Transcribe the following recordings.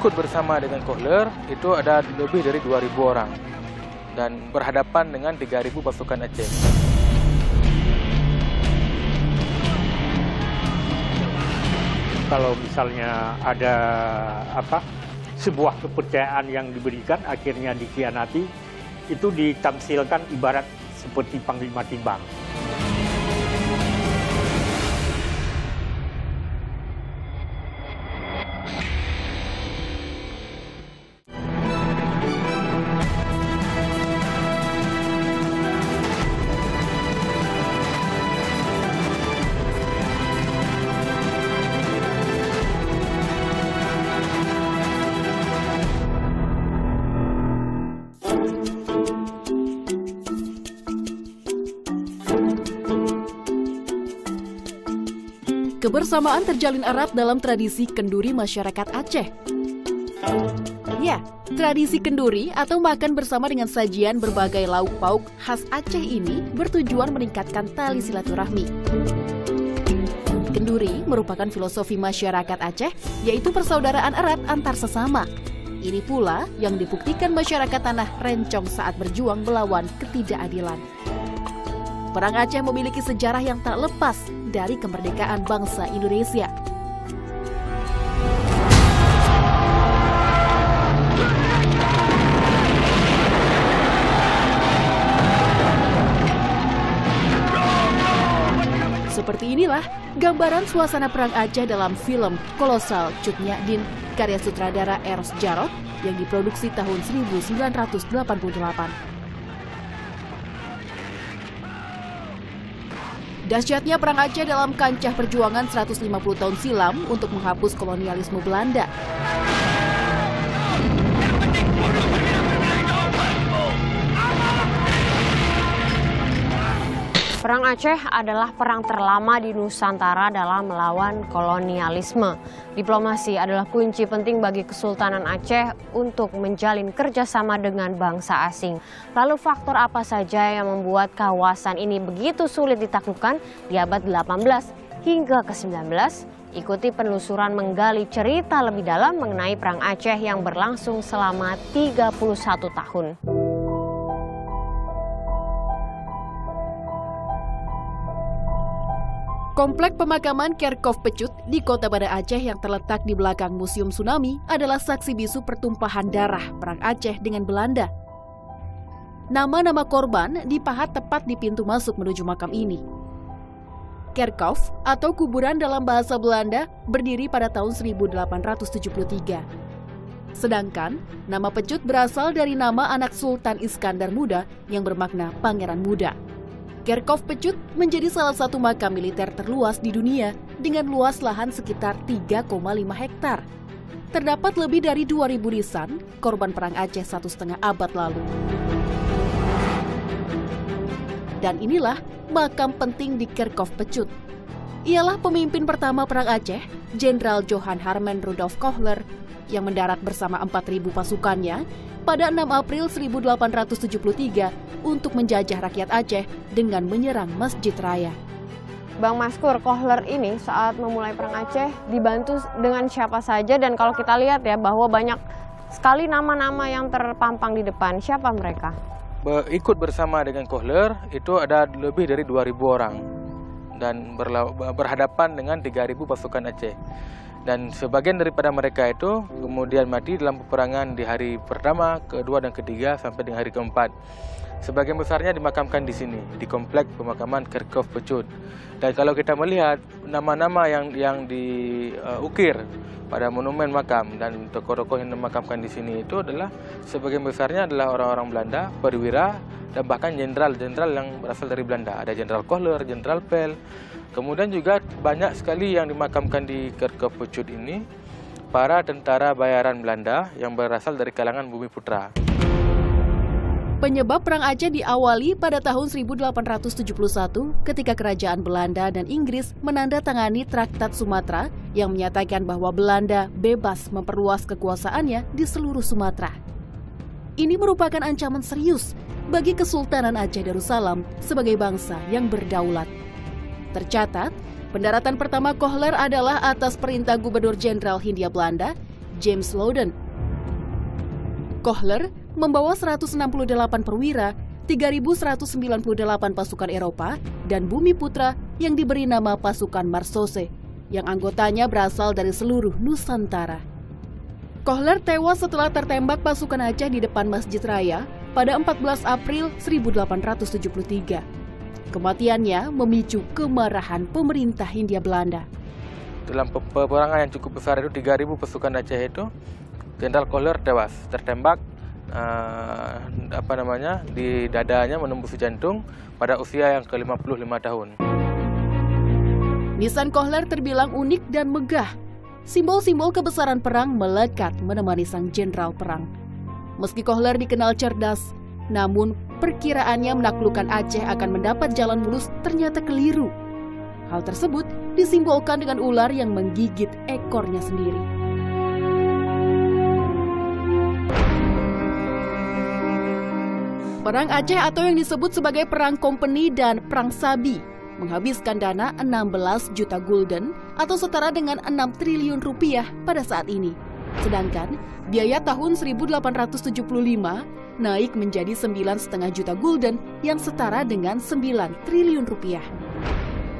ikut bersama dengan Kohler itu ada lebih dari 2.000 orang dan berhadapan dengan 3.000 pasukan Aceh. Kalau misalnya ada sebuah kepercayaan yang diberikan akhirnya dikhianati, itu ditamsilkan ibarat seperti panglima timbang. Kebersamaan terjalin erat dalam tradisi kenduri masyarakat Aceh. Ya, tradisi kenduri atau makan bersama dengan sajian berbagai lauk pauk khas Aceh ini bertujuan meningkatkan tali silaturahmi. Kenduri merupakan filosofi masyarakat Aceh, yaitu persaudaraan erat antar sesama. Ini pula yang dibuktikan masyarakat tanah Rencong saat berjuang melawan ketidakadilan. Perang Aceh memiliki sejarah yang tak lepas dari kemerdekaan bangsa Indonesia. Seperti inilah gambaran suasana perang Aceh dalam film Kolosal Cut Nyak-Dien karya sutradara Eros Djarot yang diproduksi tahun 1988. Dahsyatnya perang Aceh dalam kancah perjuangan 150 tahun silam untuk menghapus kolonialisme Belanda. Perang Aceh adalah perang terlama di Nusantara dalam melawan kolonialisme. Diplomasi adalah kunci penting bagi Kesultanan Aceh untuk menjalin kerjasama dengan bangsa asing. Lalu faktor apa saja yang membuat kawasan ini begitu sulit ditaklukkan di abad 18 hingga ke-19? Ikuti penelusuran menggali cerita lebih dalam mengenai Perang Aceh yang berlangsung selama 31 tahun. Komplek pemakaman Kerkhof Pecut di Kota Banda Aceh yang terletak di belakang Museum Tsunami adalah saksi bisu pertumpahan darah Perang Aceh dengan Belanda. Nama-nama korban dipahat tepat di pintu masuk menuju makam ini. Kerkhof atau kuburan dalam bahasa Belanda berdiri pada tahun 1873. Sedangkan nama Pecut berasal dari nama anak Sultan Iskandar Muda yang bermakna Pangeran Muda. Kerkhof Pecut menjadi salah satu makam militer terluas di dunia dengan luas lahan sekitar 3,5 hektar. Terdapat lebih dari 2.000 nisan korban Perang Aceh 1,5 abad lalu. Dan inilah makam penting di Kerkhof Pecut. Ialah pemimpin pertama Perang Aceh, Jenderal Johan Harmen Rudolf Kohler, yang mendarat bersama 4.000 pasukannya pada 6 April 1873 untuk menjajah rakyat Aceh dengan menyerang Masjid Raya. Bang Maskur, Kohler ini saat memulai Perang Aceh dibantu dengan siapa saja, dan kalau kita lihat ya bahwa banyak sekali nama-nama yang terpampang di depan. Siapa mereka? Ikut bersama dengan Kohler itu ada lebih dari 2.000 orang dan berhadapan dengan 3.000 pasukan Aceh. Dan sebagian daripada mereka itu kemudian mati dalam peperangan di hari pertama, kedua, dan ketiga sampai dengan hari keempat. Sebagian besarnya dimakamkan di sini, di komplek pemakaman Kerkhof Pecut. Dan kalau kita melihat nama-nama yang diukir pada monumen makam dan tokoh-tokoh yang dimakamkan di sini itu adalah sebagian besarnya adalah orang-orang Belanda, perwira, dan bahkan jenderal-jenderal yang berasal dari Belanda. Ada Jenderal Kohler, Jenderal Pel. Kemudian juga banyak sekali yang dimakamkan di Kerkhof Pecut ini para tentara bayaran Belanda yang berasal dari kalangan Bumi Putra. Penyebab Perang Aceh diawali pada tahun 1871 ketika kerajaan Belanda dan Inggris menandatangani Traktat Sumatera yang menyatakan bahwa Belanda bebas memperluas kekuasaannya di seluruh Sumatera. Ini merupakan ancaman serius bagi Kesultanan Aceh Darussalam sebagai bangsa yang berdaulat. Tercatat, pendaratan pertama Kohler adalah atas perintah Gubernur Jenderal Hindia Belanda, James Loudon. Kohler membawa 168 perwira, 3.198 pasukan Eropa, dan Bumi Putra yang diberi nama pasukan Marsose, yang anggotanya berasal dari seluruh Nusantara. Kohler tewas setelah tertembak pasukan Aceh di depan Masjid Raya pada 14 April 1873. Kematiannya memicu kemarahan pemerintah Hindia Belanda. Dalam peperangan yang cukup besar itu 3.000 pasukan Aceh itu, Jenderal Kohler tewas, tertembak di dadanya menembus jantung pada usia yang ke-55 tahun. Nisan Kohler terbilang unik dan megah. Simbol-simbol kebesaran perang melekat menemani sang jenderal perang. Meski Kohler dikenal cerdas, namun perkiraannya menaklukkan Aceh akan mendapat jalan mulus ternyata keliru. Hal tersebut disimbolkan dengan ular yang menggigit ekornya sendiri. Perang Aceh atau yang disebut sebagai Perang Kompeni dan Perang Sabi menghabiskan dana 16 juta gulden atau setara dengan 6 triliun rupiah pada saat ini. Sedangkan biaya tahun 1875 naik menjadi 9,5 juta gulden yang setara dengan 9 triliun rupiah.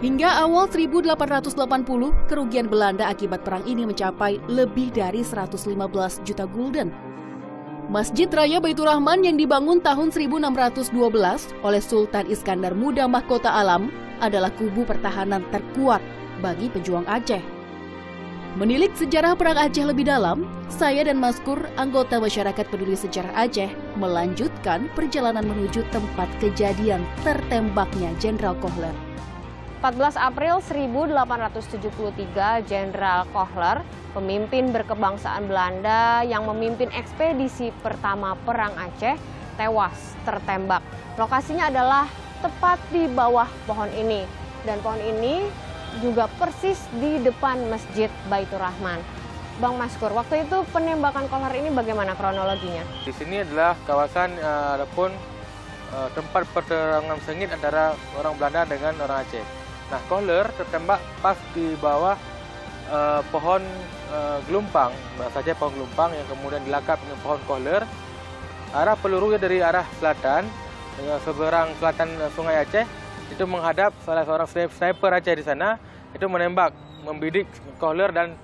Hingga awal 1880, kerugian Belanda akibat perang ini mencapai lebih dari 115 juta gulden. Masjid Raya Baitur Rahman yang dibangun tahun 1612 oleh Sultan Iskandar Muda Mahkota Alam adalah kubu pertahanan terkuat bagi pejuang Aceh. Menilik sejarah Perang Aceh lebih dalam, saya dan Maskur, anggota Masyarakat Peduli Sejarah Aceh, melanjutkan perjalanan menuju tempat kejadian tertembaknya Jenderal Kohler. 14 April 1873, Jenderal Kohler, pemimpin berkebangsaan Belanda yang memimpin ekspedisi pertama Perang Aceh, tewas tertembak. Lokasinya adalah tepat di bawah pohon ini, dan pohon ini juga persis di depan Masjid Baitur Rahman. Bang Maskur, waktu itu penembakan Kohler ini bagaimana kronologinya? Di sini adalah kawasan ataupun tempat perterangan sengit antara orang Belanda dengan orang Aceh. Nah, Kohler tertembak pas di bawah pohon gelumpang, bahasanya pohon gelumpang yang kemudian dilakap dengan pohon Kohler. Arah pelurunya dari arah selatan, seberang selatan Sungai Aceh, itu menghadap salah seorang sniper Aceh di sana, itu menembak, membidik Kohler dan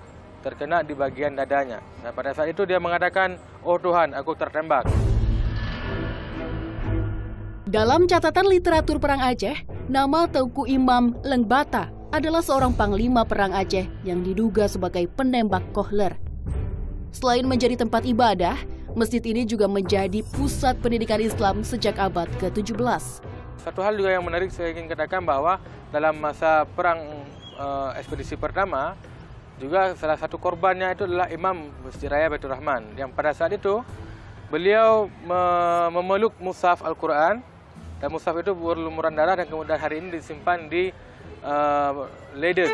terkena di bagian dadanya. Nah, pada saat itu dia mengatakan, "Oh Tuhan, aku tertembak." Dalam catatan literatur Perang Aceh, nama Teuku Imam Lengbata adalah seorang panglima Perang Aceh yang diduga sebagai penembak Kohler. Selain menjadi tempat ibadah, masjid ini juga menjadi pusat pendidikan Islam sejak abad ke-17. Satu hal juga yang menarik saya ingin katakan bahwa dalam masa perang ekspedisi pertama, juga salah satu korbannya itu adalah Imam Masjid Raya Baitur Rahman, yang pada saat itu beliau memeluk mushaf Al-Quran, dan mushaf itu berlumuran darah dan kemudian hari ini disimpan di Leiden.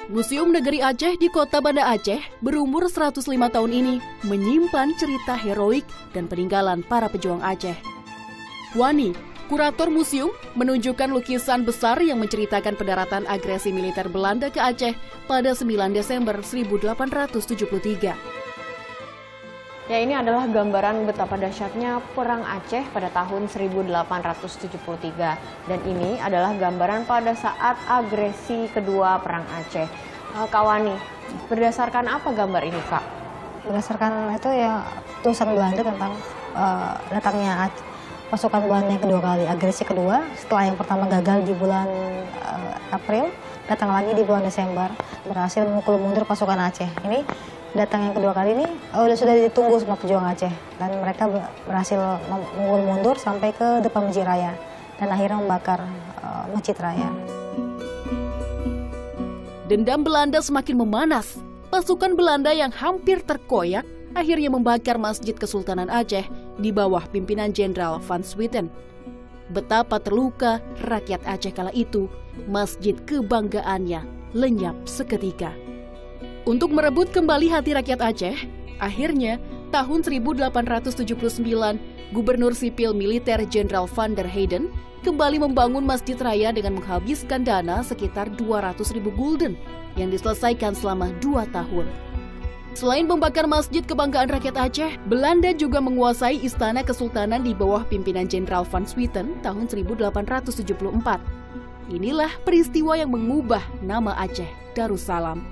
Museum Negeri Aceh di Kota Banda Aceh berumur 105 tahun ini menyimpan cerita heroik dan peninggalan para pejuang Aceh. Wani, kurator museum, menunjukkan lukisan besar yang menceritakan pendaratan agresi militer Belanda ke Aceh pada 9 Desember 1873. Ya, ini adalah gambaran betapa dahsyatnya Perang Aceh pada tahun 1873. Dan ini adalah gambaran pada saat agresi kedua Perang Aceh. Kak Wani, berdasarkan apa gambar ini, Kak? Berdasarkan itu ya tulisan Belanda tentang datangnya pasukan Belanda yang kedua kali, agresi kedua. Setelah yang pertama gagal di bulan April, datang lagi di bulan Desember, berhasil memukul mundur pasukan Aceh. Ini datang yang kedua kali ini sudah ditunggu sama pejuang Aceh, dan mereka berhasil memukul mundur sampai ke depan Masjid Raya dan akhirnya membakar Masjid Raya. Dendam Belanda semakin memanas. Pasukan Belanda yang hampir terkoyak akhirnya membakar Masjid Kesultanan Aceh di bawah pimpinan Jenderal Van Swieten. Betapa terluka rakyat Aceh kala itu, masjid kebanggaannya lenyap seketika. Untuk merebut kembali hati rakyat Aceh, akhirnya tahun 1879, Gubernur Sipil Militer Jenderal Van der Heyden kembali membangun Masjid Raya dengan menghabiskan dana sekitar 200.000 gulden yang diselesaikan selama 2 tahun. Selain membakar Masjid Kebanggaan Rakyat Aceh, Belanda juga menguasai Istana Kesultanan di bawah pimpinan Jenderal Van Swieten tahun 1874. Inilah peristiwa yang mengubah nama Aceh Darussalam.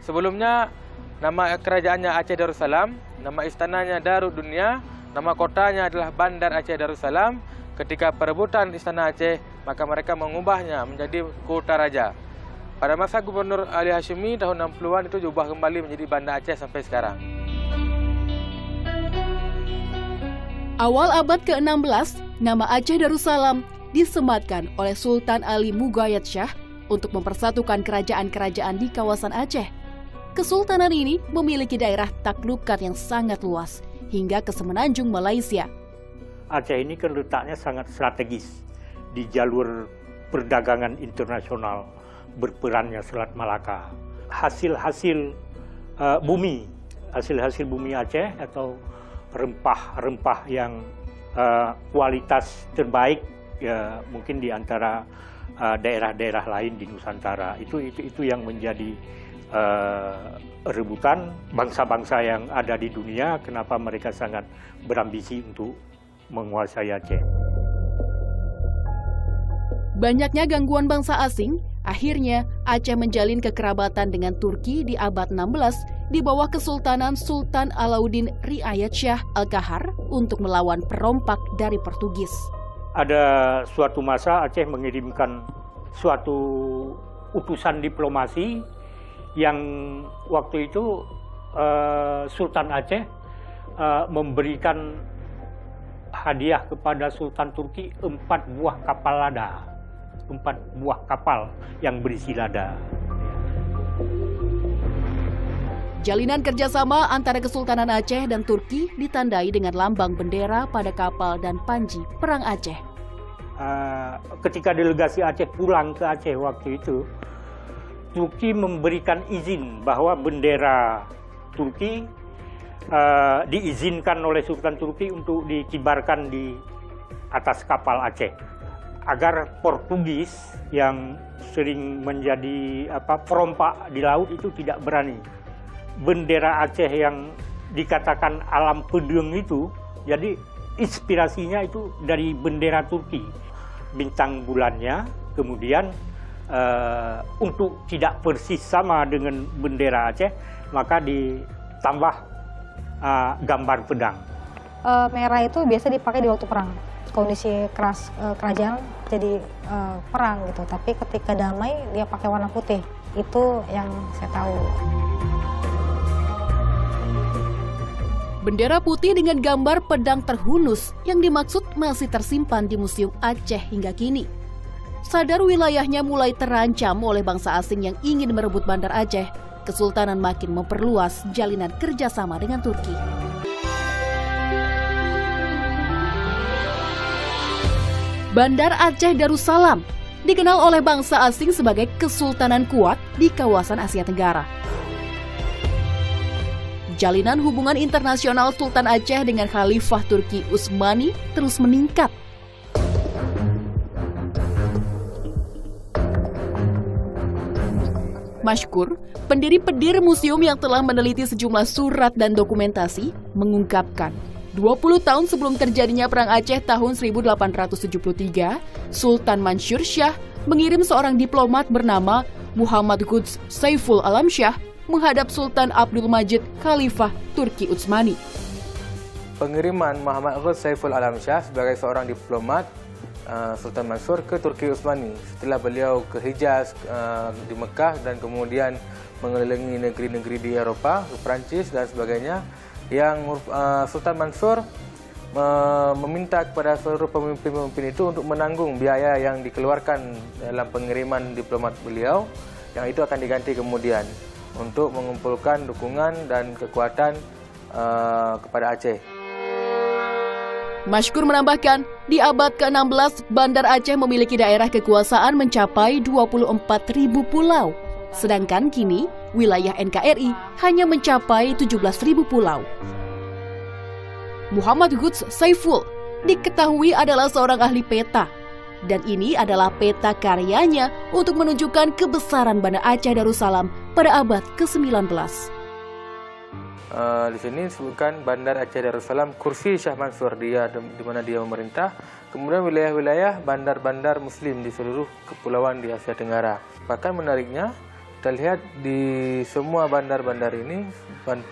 Sebelumnya, nama kerajaannya Aceh Darussalam, nama istananya Darud Dunia, nama kotanya adalah Bandar Aceh Darussalam. Ketika perebutan Istana Aceh, maka mereka mengubahnya menjadi Kota Raja. Pada masa Gubernur Ali Hashimi tahun 60-an itu diubah kembali menjadi Banda Aceh sampai sekarang. Awal abad ke-16, nama Aceh Darussalam disematkan oleh Sultan Ali Mughayat Shah untuk mempersatukan kerajaan-kerajaan di kawasan Aceh. Kesultanan ini memiliki daerah taklukan yang sangat luas hingga ke semenanjung Malaysia. Aceh ini kan letaknya sangat strategis di jalur perdagangan internasional, berperannya Selat Malaka. Hasil-hasil bumi Aceh atau rempah-rempah yang kualitas terbaik ya mungkin di antara daerah-daerah lain di Nusantara. Itu yang menjadi rebutan bangsa-bangsa yang ada di dunia, kenapa mereka sangat berambisi untuk menguasai Aceh. Banyaknya gangguan bangsa asing, akhirnya Aceh menjalin kekerabatan dengan Turki di abad 16 di bawah Kesultanan Sultan Alauddin Riayat Shah Al-Kahar untuk melawan perompak dari Portugis. Ada suatu masa Aceh mengirimkan suatu utusan diplomasi yang waktu itu Sultan Aceh memberikan hadiah kepada Sultan Turki 4 buah kapal lada. 4 buah kapal yang berisi lada. Jalinan kerjasama antara Kesultanan Aceh dan Turki ditandai dengan lambang bendera pada kapal dan panji Perang Aceh. Ketika delegasi Aceh pulang ke Aceh waktu itu, Turki memberikan izin bahwa bendera Turki diizinkan oleh Sultan Turki untuk dikibarkan di atas kapal Aceh, agar Portugis yang sering menjadi perompak di laut itu tidak berani. Bendera Aceh yang dikatakan alam pedeng itu, jadi inspirasinya itu dari bendera Turki. Bintang bulannya, kemudian untuk tidak persis sama dengan bendera Aceh, maka ditambah gambar pedang. Merah itu biasa dipakai di waktu perang. Kondisi keras kerajaan jadi perang gitu, tapi ketika damai dia pakai warna putih. Itu yang saya tahu. Bendera putih dengan gambar pedang terhunus yang dimaksud masih tersimpan di Museum Aceh hingga kini. Sadar wilayahnya mulai terancam oleh bangsa asing yang ingin merebut Bandar Aceh, Kesultanan makin memperluas jalinan kerjasama dengan Turki. Bandar Aceh Darussalam dikenal oleh bangsa asing sebagai kesultanan kuat di kawasan Asia Tenggara. Jalinan hubungan internasional Sultan Aceh dengan Khalifah Turki Utsmani terus meningkat. Mashkur, pendiri museum yang telah meneliti sejumlah surat dan dokumentasi, mengungkapkan 20 tahun sebelum terjadinya Perang Aceh tahun 1873, Sultan Mansur Shah mengirim seorang diplomat bernama Muhammad Quds Saiful Alam Shah menghadap Sultan Abdul Majid Khalifah Turki Utsmani. Pengiriman Muhammad Quds Saiful Alam Shah sebagai seorang diplomat Sultan Mansur ke Turki Utsmani setelah beliau ke Hijaz di Mekah dan kemudian mengelilingi negeri-negeri di Eropa, ke Perancis dan sebagainya, yang Sultan Mansur meminta kepada seluruh pemimpin-pemimpin itu untuk menanggung biaya yang dikeluarkan dalam pengiriman diplomat beliau, yang itu akan diganti kemudian untuk mengumpulkan dukungan dan kekuatan kepada Aceh. Mashkur menambahkan, di abad ke-16, Bandar Aceh memiliki daerah kekuasaan mencapai 24.000 pulau, sedangkan kini wilayah NKRI hanya mencapai 17.000 pulau. Muhammad Quds Saiful diketahui adalah seorang ahli peta. Dan ini adalah peta karyanya untuk menunjukkan kebesaran Banda Aceh Darussalam pada abad ke-19. Di sini disebutkan Bandar Aceh Darussalam, kursi Syah Mansur, dia di mana dia memerintah. Kemudian wilayah-wilayah bandar-bandar Muslim di seluruh kepulauan di Asia Tenggara. Bahkan menariknya, kita lihat di semua bandar-bandar ini,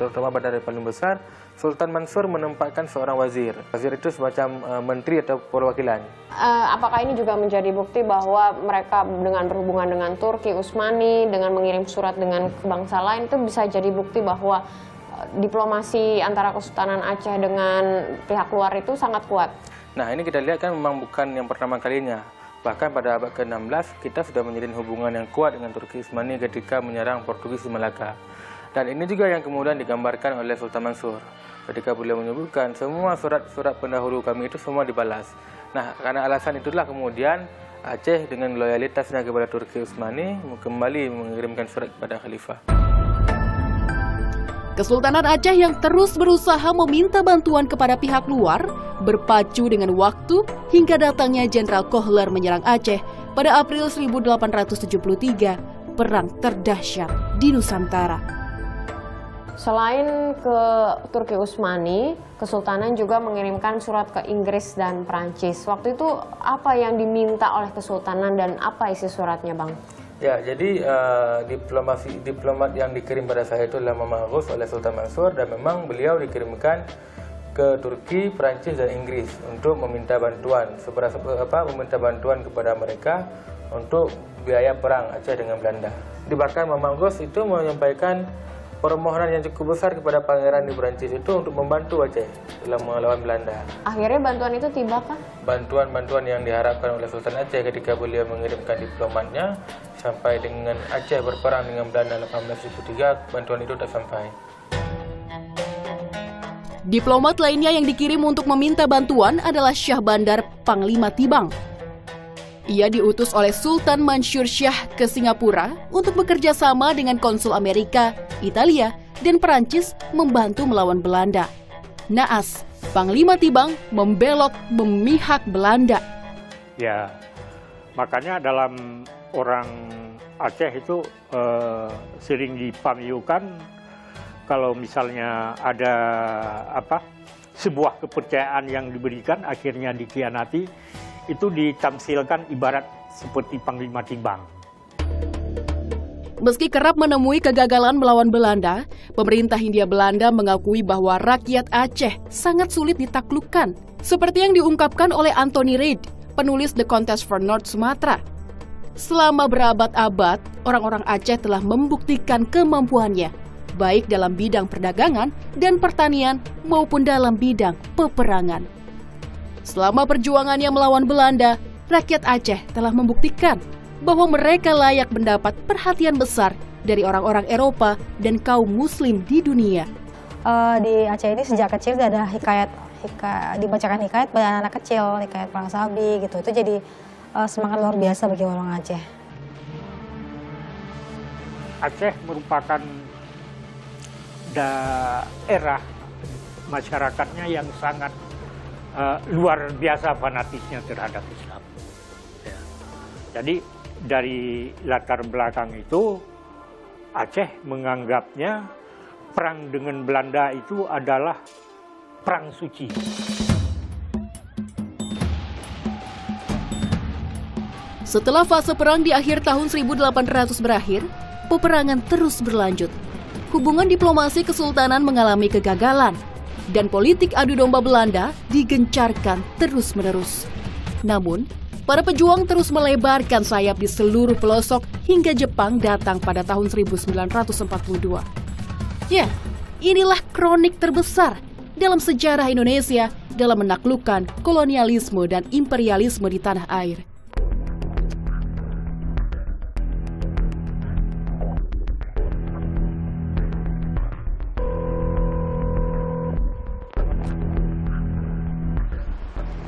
terutama bandar yang paling besar, Sultan Mansur menempatkan seorang wazir. Wazir itu semacam menteri atau perwakilan. Apakah ini juga menjadi bukti bahwa mereka dengan berhubungan dengan Turki Utsmani, dengan mengirim surat dengan bangsa lain, itu bisa jadi bukti bahwa diplomasi antara Kesultanan Aceh dengan pihak luar itu sangat kuat? Nah, ini kita lihat kan memang bukan yang pertama kalinya. Bahkan pada abad ke-16 kita sudah menjalin hubungan yang kuat dengan Turki Utsmani ketika menyerang Portugis di Malaka. Dan ini juga yang kemudian digambarkan oleh Sultan Mansur ketika beliau menyebutkan semua surat-surat pendahulu kami itu semua dibalas. Nah, karena alasan itulah kemudian Aceh dengan loyalitasnya kepada Turki Utsmani kembali mengirimkan surat kepada Khalifah. Kesultanan Aceh yang terus berusaha meminta bantuan kepada pihak luar berpacu dengan waktu hingga datangnya Jenderal Kohler menyerang Aceh pada April 1873, perang terdahsyat di Nusantara. Selain ke Turki Utsmani, Kesultanan juga mengirimkan surat ke Inggris dan Perancis. Waktu itu apa yang diminta oleh Kesultanan dan apa isi suratnya, Bang? Ya, jadi diplomat yang dikirim pada saya itu adalah Mamaghus oleh Sultan Mansur, dan memang beliau dikirimkan ke Turki, Perancis dan Inggris untuk meminta bantuan, meminta bantuan kepada mereka untuk biaya perang Aceh dengan Belanda. Bahkan Mamaghus itu menyampaikan permohonan yang cukup besar kepada pangeran di Perancis itu untuk membantu Aceh dalam melawan Belanda. Akhirnya bantuan itu tiba kah? Bantuan-bantuan yang diharapkan oleh Sultan Aceh ketika beliau mengirimkan diplomatnya sampai dengan Aceh berperang dengan Belanda 1873, bantuan itu tak sampai. Diplomat lainnya yang dikirim untuk meminta bantuan adalah Syah Bandar Panglima Tibang. Ia diutus oleh Sultan Mansur Shah ke Singapura untuk bekerja sama dengan konsul Amerika, Italia, dan Perancis membantu melawan Belanda. Naas, Panglima Tibang membelot memihak Belanda. Ya, makanya dalam orang Aceh itu sering dipamiukan kalau misalnya ada sebuah kepercayaan yang diberikan akhirnya dikhianati, itu ditamsilkan ibarat seperti Panglima Tibang. Meski kerap menemui kegagalan melawan Belanda, pemerintah Hindia Belanda mengakui bahwa rakyat Aceh sangat sulit ditaklukkan, seperti yang diungkapkan oleh Anthony Reid, penulis The Contest for North Sumatra. Selama berabad-abad, orang-orang Aceh telah membuktikan kemampuannya, baik dalam bidang perdagangan dan pertanian maupun dalam bidang peperangan. Selama perjuangannya melawan Belanda, rakyat Aceh telah membuktikan bahwa mereka layak mendapat perhatian besar dari orang-orang Eropa dan kaum Muslim di dunia. Di Aceh ini sejak kecil ada dibacakan hikayat pada anak-anak kecil, hikayat Perang Sabi gitu. Itu jadi semangat luar biasa bagi orang Aceh. Aceh merupakan daerah masyarakatnya yang sangat luar biasa fanatisnya terhadap Islam. Ya. Jadi dari latar belakang itu Aceh menganggapnya perang dengan Belanda itu adalah perang suci. Setelah fase perang di akhir tahun 1800 berakhir, peperangan terus berlanjut. Hubungan diplomasi kesultanan mengalami kegagalan, dan politik adu domba Belanda digencarkan terus-menerus. Namun, para pejuang terus melebarkan sayap di seluruh pelosok hingga Jepang datang pada tahun 1942. Ya, inilah kronik terbesar dalam sejarah Indonesia dalam menaklukkan kolonialisme dan imperialisme di tanah air.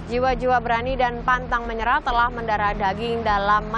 Jiwa-jiwa berani dan pantang menyerah telah mendarah daging dalam